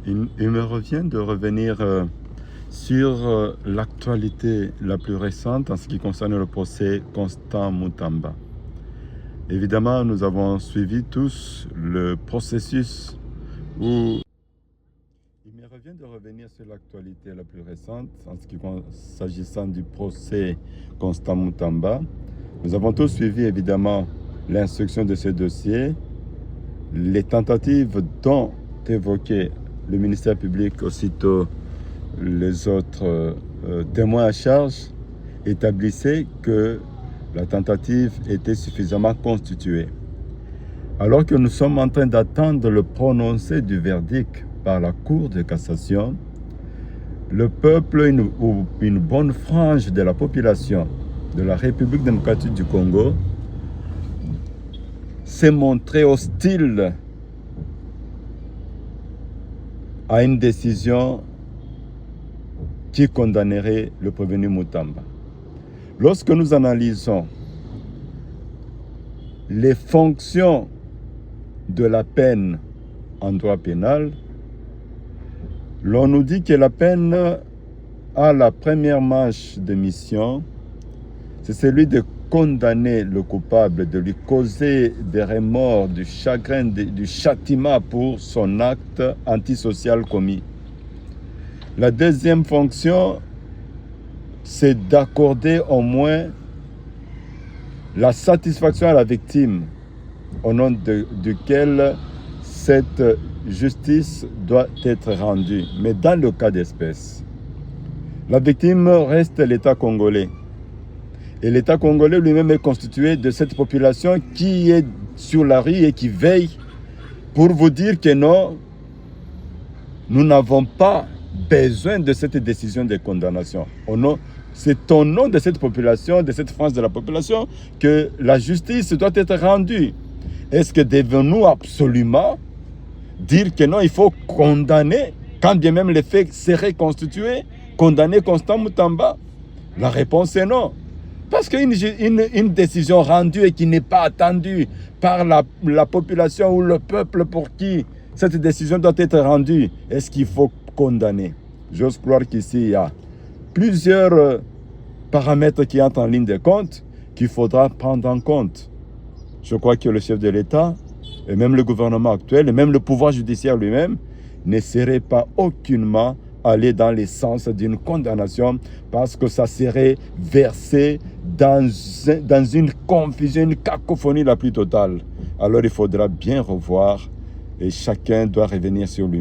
Il me revient de revenir sur l'actualité la plus récente en ce qui concerne le procès Constant Mutamba. Évidemment, nous avons suivi tous le processus où il me revient de revenir sur l'actualité la plus récente en ce qui s'agissant du procès Constant Mutamba. Nous avons tous suivi évidemment l'instruction de ce dossier, les tentatives dont évoquait le ministère public, aussitôt les autres témoins à charge, établissaient que la tentative était suffisamment constituée. Alors que nous sommes en train d'attendre le prononcé du verdict par la Cour de cassation, le peuple ou une bonne frange de la population de la République démocratique du Congo s'est montré hostile à une décision qui condamnerait le prévenu Mutamba. Lorsque nous analysons les fonctions de la peine en droit pénal, l'on nous dit que la peine a la première manche de mission, c'est celui de condamner le coupable, de lui causer des remords, du chagrin, du châtiment pour son acte antisocial commis. La deuxième fonction, c'est d'accorder au moins la satisfaction à la victime, au nom duquel cette justice doit être rendue. Mais dans le cas d'espèce, la victime reste l'État congolais. Et l'État congolais lui-même est constitué de cette population qui est sur la rue et qui veille pour vous dire que non, nous n'avons pas besoin de cette décision de condamnation. C'est au nom de cette population, de cette frange de la population, que la justice doit être rendue. Est-ce que devons-nous absolument dire que non, il faut condamner, quand bien même les faits seraient constitués, condamner Constant Mutamba? La réponse est non. Parce qu'une décision rendue et qui n'est pas attendue par la population ou le peuple pour qui cette décision doit être rendue, est-ce qu'il faut condamner? J'ose croire qu'ici, il y a plusieurs paramètres qui entrent en ligne de compte qu'il faudra prendre en compte. Je crois que le chef de l'État, et même le gouvernement actuel, et même le pouvoir judiciaire lui-même, ne serait pas aucunement aller dans le sens d'une condamnation parce que ça serait versé dans une confusion, une cacophonie la plus totale. Alors il faudra bien revoir et chacun doit revenir sur lui-même.